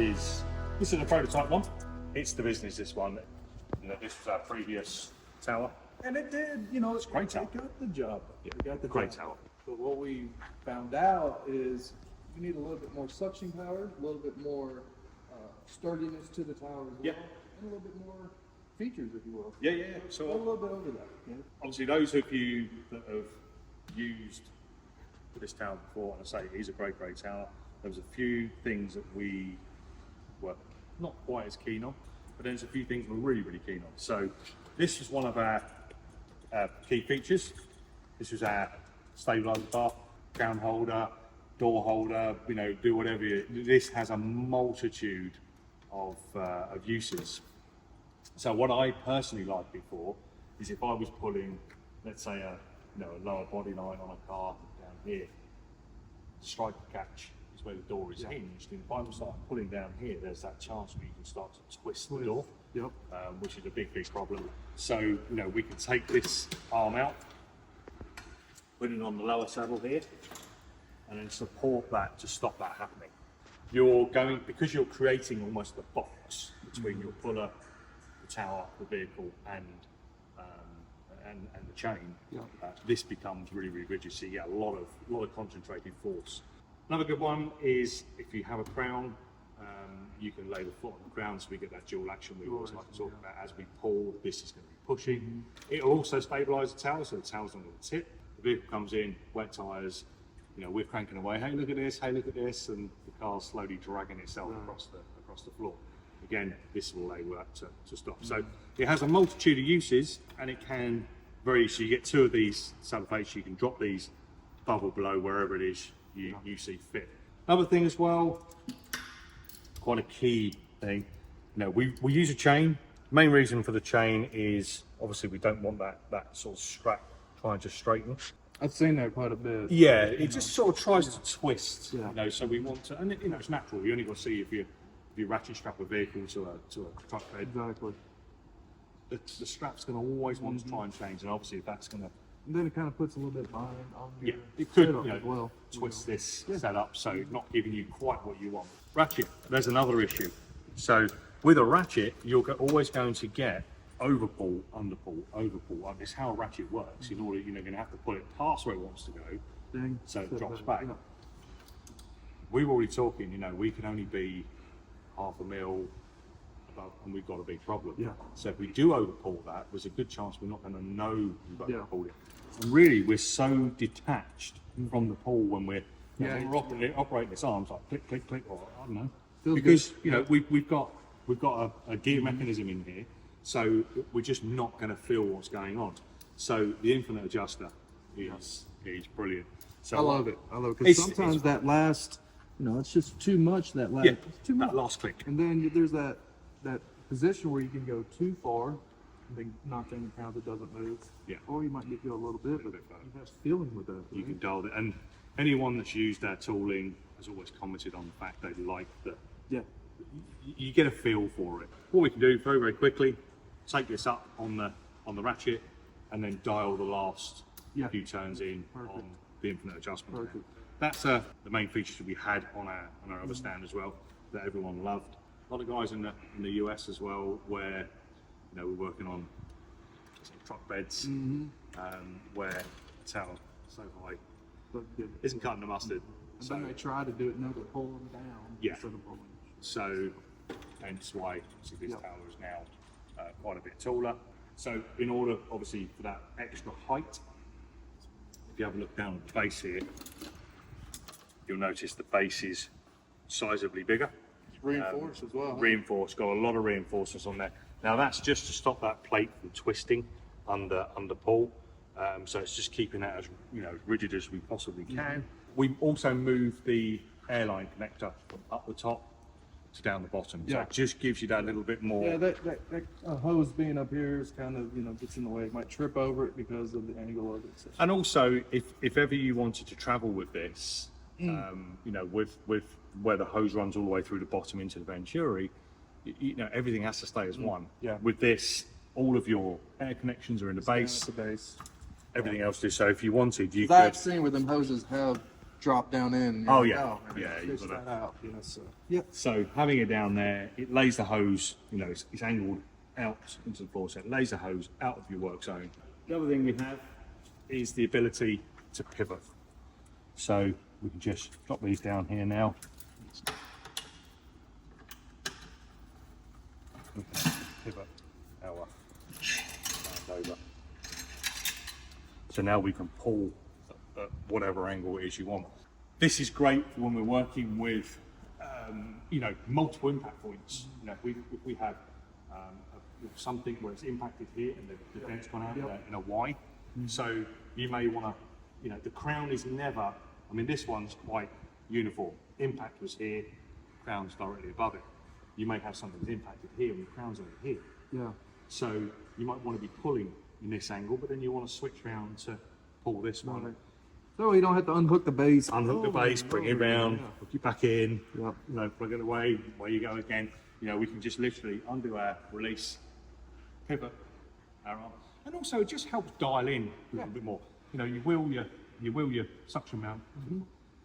is a prototype one. It's the business, this one. You know, this was our previous tower. And it did, you know, It's a great tower. it got the job. Yeah, It got the great job. tower. But what we found out is you need a little bit more suction power, a little bit more sturdiness to the tower as well, Yep. and a little bit more features, if you will. Yeah. Go a So little bit over that. Yeah. obviously those of you that have used this tower before, and I say it is a great tower, there was a few things that we were not quite as keen on, but there's a few things we're really keen on. So this was one of our key features. This was our stabilizer bar, crown holder, door holder, you know, do whatever this has a multitude of uses. So what I personally liked before is if I was pulling, let's say a lower body line on a car down here, the striker catch is where the door is hinged, and if I was start pulling down here, there's that chance where you can start to twist the door, which is a big problem. So we can take this arm out, put it on the lower saddle here, and then support that to stop that happening. Because you're creating almost a box between your puller, the tower, the vehicle, and the chain. This becomes really rigid. So you get a lot of concentrated force. Another good one is if you have a crown, you can lay the foot on the crown, so we get that dual action we always like to talk about. As we pull, this is going to be pushing. It'll also stabilise the tower, so the tower's not going to tip. The vehicle comes in, wet tyres. We're cranking away. Hey, look at this! Hey, look at this! And the car's slowly dragging itself across the floor. Again, this will enable that to stop. So it has a multitude of uses, and it can so you get two of these saddle plates. You can drop these above or below wherever it is you see fit. Another thing as well, quite a key thing. We use a chain. The main reason for the chain is obviously we don't want that sort of strap trying to straighten. I've seen that quite a bit. Yeah, it just sort of tries to twist. So we want to, and it's natural. You only got to see if you ratchet strap a vehicle to a truck bed. Exactly. The strap's going to always want to try and change, and obviously if that's going to. And then it kind of puts a little bit behind on your it could setup as well. twist this setup, so not giving you quite what you want. Ratchet. There's another issue. So with a ratchet, you're always going to get overpull, underpull, overpull. It's how a ratchet works. In order, you're going to have to pull it past where it wants to go, so it drops back. We were already talking. We can only be half a mil above, and we've got a big problem. So if we do overpull that, there's a good chance we're not going to know we've overpulled it. And really, we're so detached from the pull when we're operating this arm. It's like click, click, click, or I don't know. Because we've got a gear mechanism in here. So we're just not going to feel what's going on. So the infinite adjuster is brilliant. So I love it. Because sometimes that last, it's just too much. That last, too much. That last click. And then there's that position where you can go too far and then knock down the crown that doesn't move. Or you might get you a little bit, but you have feeling with that. Right? You can dial it. And anyone that's used our tooling has always commented on the fact they like that. You get a feel for it. What we can do very quickly. Take this up on the ratchet and then dial the last few turns in on the infinite adjustment. That's the main features that we had on our other stand as well that everyone loved. A lot of guys in the US as well, where we're working on truck beds where the tower so high isn't cutting the mustard. And then they try to do it, they're pulling down instead of pulling. So hence why this tower is now quite a bit taller. So in order, obviously, for that extra height, if you have a look down at the base here, you'll notice the base is sizably bigger. It's reinforced as well. Reinforced, got a lot of reinforcements on there. Now that's just to stop that plate from twisting under pull. So it's just keeping that as rigid as we possibly can. We also moved the airline connector from up the top to down the bottom. So it just gives you that little bit more. Yeah, that hose being up here is kind of, gets in the way. It might trip over it because of the angle of it. And also, if ever you wanted to travel with this, with where the hose runs all the way through the bottom into the Venturi, everything has to stay as one. With this, all of your air connections are in the base. Everything else is. So if you wanted, you could. I've seen where them hoses have drop down in. Oh, yeah. man, Yeah, fish you've that gotta- out. Yeah, so yeah. So having it down there, it lays the hose, you know, it's angled out into the floor, so it lays the hose out of your work zone. The other thing we have is the ability to pivot. So we can just drop these down here now. We can pivot our hand over. So now we can pull at whatever angle it is you want. This is great when we're working with, you know, multiple impact points. You know, if we have something where it's impacted here and the dent's gone out in a Y, so you may want to, you know, the crown is never, I mean, this one's quite uniform. Impact was here, crown's directly above it. You may have something that's impacted here and the crown's over here. Yeah. So you might want to be pulling in this angle, but then you want to switch round to pull this one. Right. So you don't have to unhook the base. Unhook the base, bring it round, Yeah. hook it back in, Yep. you know, plug it away, away you go again. You know, we can just literally undo our release, pivot our arm. And also it just helps dial in a little bit more. You know, you wheel your suction mount,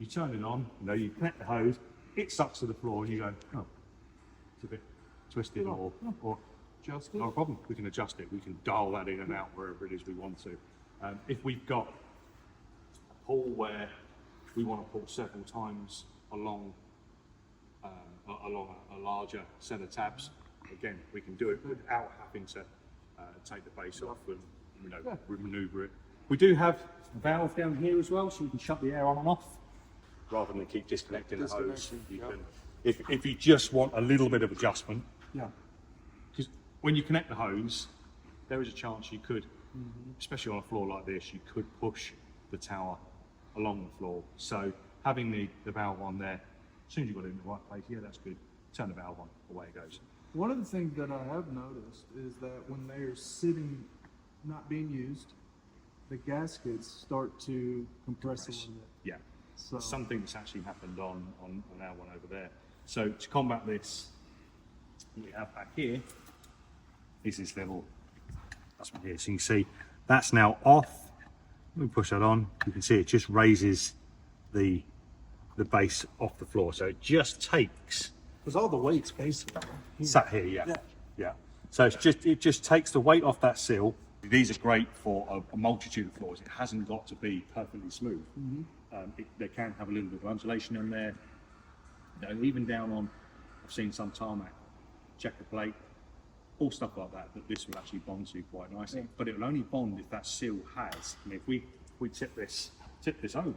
you turn it on, you know, you connect the hose, it sucks to the floor and you go, oh, it's a bit twisted or Just it. not a problem. We can adjust it. We can dial that in and out wherever it is we want to. If we've got a pull where we want to pull several times along a larger set of tabs, again, we can do it without having to take the base off and, you know, maneuver it. We do have a valve down here as well, so you can shut the air on and off rather than keep disconnecting the hose. You can, if you just want a little bit of adjustment, Yeah. because when you connect the hose, there is a chance you could, especially on a floor like this, you could push the tower along the floor. So having the valve on there, as soon as you've got it in the right place, yeah, that's good. Turn the valve on, away it goes. One of the things that I have noticed is that when they are sitting, not being used, the gaskets start to compress a little bit. Yeah, So something that's actually happened on our one over there. So to combat this, what we have back here is this little adjustment here. So you can see that's now off. When we push that on, you can see it just raises the base off the floor. So it just takes because all the weight's basically sat here, yeah. So it just takes the weight off that sill. These are great for a multitude of floors. It hasn't got to be perfectly smooth. They can have a little bit of undulation in there. You know, even down on, I've seen some tarmac, checker plate, all stuff like that, that this will actually bond to quite nicely. Yeah. But it will only bond if that sill has. I mean, if we tip this over,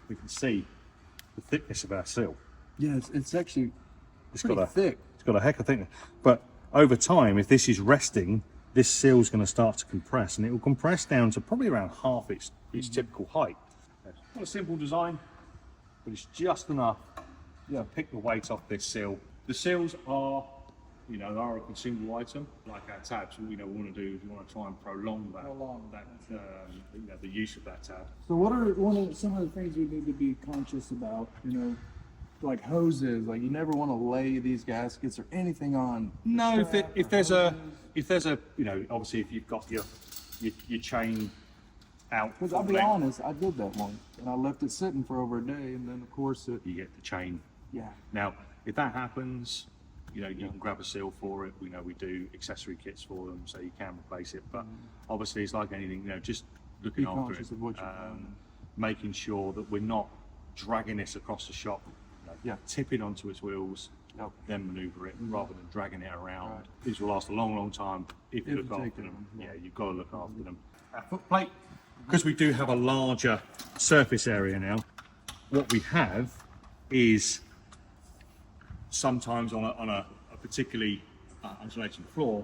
we can see the thickness of our sill. Yeah, it's actually pretty thick. It's got a heck of thickness. But over time, if this is resting, this sill's going to start to compress, and it will compress down to probably around half its typical height. It's not a simple design, but it's just enough to pick the weight off this sill. The sills are, you know, are a consumable item, like our tabs. What we want to do is we want to try and prolong the use of that tab. So what are some of the things we need to be conscious about, you know, like hoses, like you never want to lay these gaskets or anything on. No, if there's a, you know, obviously if you've got your chain out. Because I'll be honest, I did that once and I left it sitting for over a day and then of course You get the chain. yeah. Now, if that happens, you know, you can grab a seal for it. We know we do accessory kits for them, so you can replace it. But obviously, it's like anything, you know, just looking Be after conscious it, of what you're doing. making sure that we're not dragging this across the shop. You know, tip it onto its wheels, then maneuver it, rather than dragging it around. Right. These will last a long, long time if you If look you after take care them. of them, Yeah, you've got to look after them. Our foot plate, because we do have a larger surface area now, what we have is sometimes on a particularly undulating floor,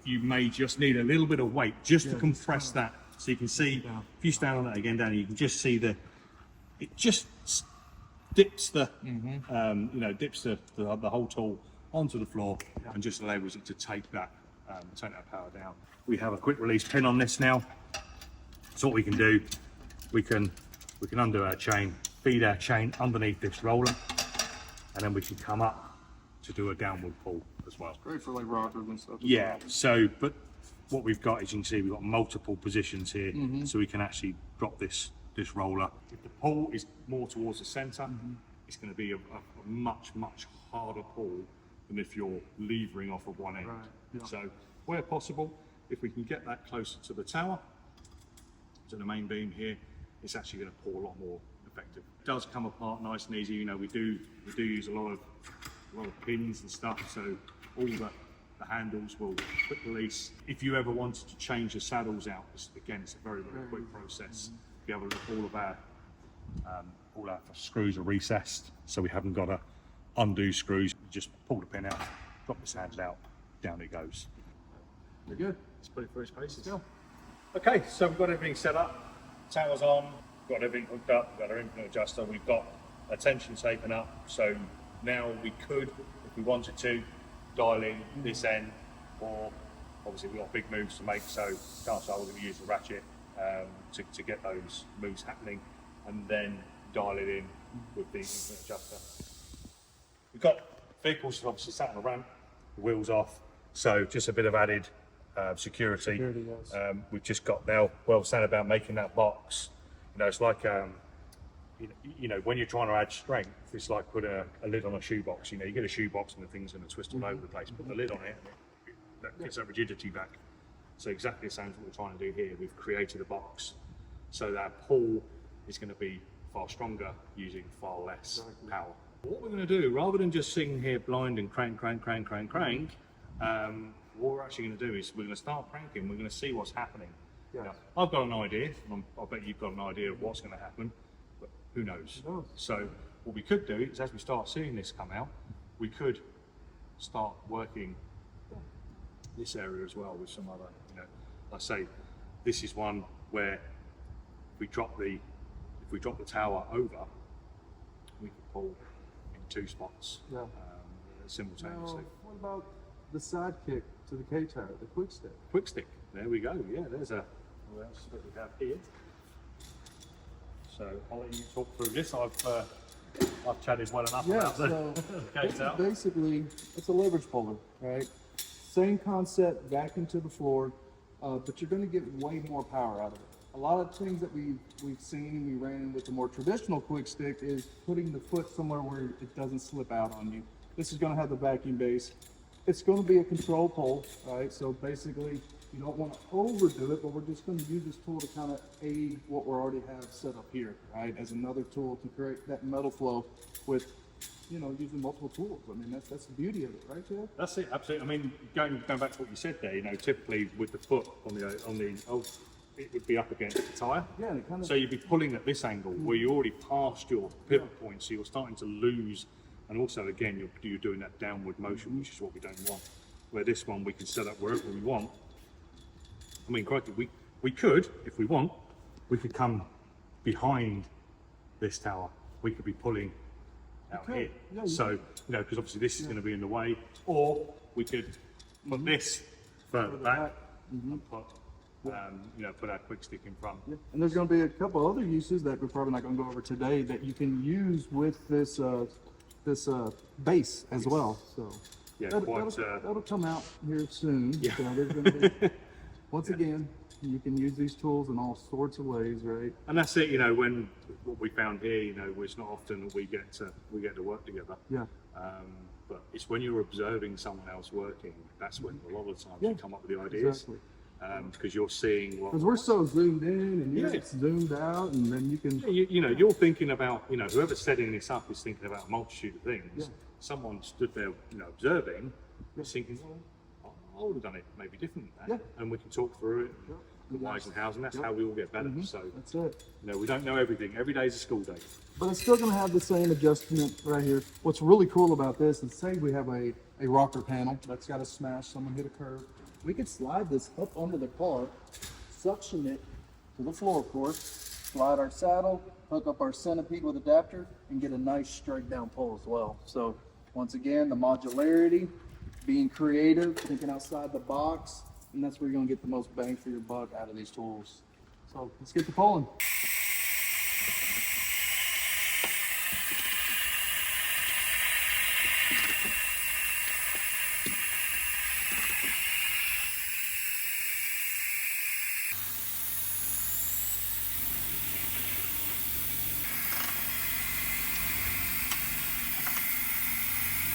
you may just need a little bit of weight just to compress that. So you can see, if you stand on that again, Danny, you can just see it just dips the, dips the whole tool onto the floor and just enables it to take that power down. We have a quick release pin on this now. So what we can do, we can undo our chain, feed our chain underneath this roller, and then we can come up to do a downward pull as well. Great for like rockers and stuff. Yeah, so, but what we've got, as you can see, we've got multiple positions here, so we can actually drop this roller. If the pull is more towards the center, it's going to be a much harder pull than if you're levering off of one end. Right, yeah. So where possible, if we can get that closer to the tower, to the main beam here, it's actually going to pull a lot more effective. It does come apart nice and easy. You know, we do use a lot of pins and stuff, so all the handles will quick release. If you ever wanted to change the saddles out, again, it's a very quick process. If you have a look, all our screws are recessed, so we haven't got to undo screws. You just pull the pin out, drop the saddle out, down it goes. We're good. Let's put it through its paces. Yeah. Okay, so we've got everything set up. Tower's on, got everything hooked up, we've got our infinite adjuster, we've got a tension taken up, so now we could, if we wanted to, dial in this end, or obviously we've got big moves to make, so chances are we're going to use the ratchet to get those moves happening, and then dial it in with the infinite adjuster. We've got vehicles obviously sat on the ramp, wheels off, so just a bit of added security. Yes. We've just got now, well said about making that box. You know, it's like you know, when you're trying to add strength, it's like putting a lid on a shoebox. You know, you get a shoebox and the thing's going to twist all over the place. Put the lid on it, and that gets that rigidity back. So exactly the same as what we're trying to do here. We've created a box, so that pull is going to be far stronger using far less power. What we're going to do, rather than just sitting here blind and crank, what we're actually going to do is we're going to start cranking. We're going to see what's happening. Yes. Now, I've got an idea. I bet you've got an idea of what's going to happen, but who knows? Who knows? So what we could do is, as we start seeing this come out, we could start working this area as well with some other, you know, like I say, this is one where if we drop the tower over, we can pull in two spots simultaneously. Now, what about the sidekick to the K-tower, the quick stick? Quick stick. There we go. Yeah, there's what else that we have here. So I'll let you talk through this. I've chatted well enough about so the K-tower. basically, it's a leverage puller, right? Same concept, back into the floor, but you're going to get way more power out of it. A lot of things that we've seen and we ran with the more traditional quick stick is putting the foot somewhere where it doesn't slip out on you. This is going to have the vacuum base. It's going to be a control pole, right? So basically, you don't want to overdo it, but we're just going to use this tool to kind of aid what we already have set up here, right? As another tool to create that metal flow with, you know, using multiple tools. I mean, that's the beauty of it, right, Kev? That's it, absolutely. I mean, going back to what you said there, you know, typically with the foot on the it would be up against the tyre. Yeah, and it kind of. So you'd be pulling at this angle where you're already past your pivot point, so you're starting to lose. And also, again, you're doing that downward motion, which is what we don't want. Where this one, we can set up wherever we want. I mean, crikey, we could, if we want, we could come behind this tower. We could be pulling out here. Yeah, so, you know, because obviously this is going to be in the way. Or we could put this further back and put, you know, put our quick stick in front. Yeah. And there's going to be a couple other uses that we're probably not going to go over today that you can use with this base as well. So Yeah, that'll come out here soon. Yeah. So there's going to be, once again, you can use these tools in all sorts of ways, right? And that's it, you know, when what we found here, you know, it's not often that we get to work together. Yeah. But it's when you're observing someone else working, that's when a lot of the times Yeah, you come up with the ideas. Exactly. Because you're seeing what. Because we're so zoomed in and Yeah. it's zoomed out, and then you can. You know, you're thinking about, you know, whoever's setting this up is thinking about a multitude of things. Yeah. Someone stood there, you know, observing, is thinking, well, I would have done it maybe different than that. Yeah. And we can talk through it, the whys and hows, and that's how we all get better. So, That's it. you know, we don't know everything. Every day is a school day. But it's still going to have the same adjustment right here. What's really cool about this is, say we have a rocker panel that's got a smash, someone hit a curve. We could slide this up under the car, suction it to the floor, of course, slide our saddle, hook up our centipede with adapter, and get a nice straight down pull as well. So once again, the modularity, being creative, thinking outside the box, and that's where you're going to get the most bang for your buck out of these tools. So let's get to pulling.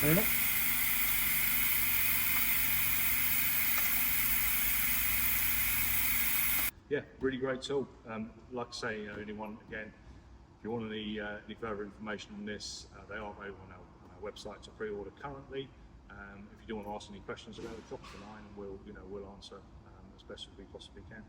Turn it. Yeah, really great tool. Like I say, anyone, again, if you want any further information on this, they are available on our website to pre-order currently. If you do want to ask any questions about it, drop us a line and we'll answer as best as we possibly can.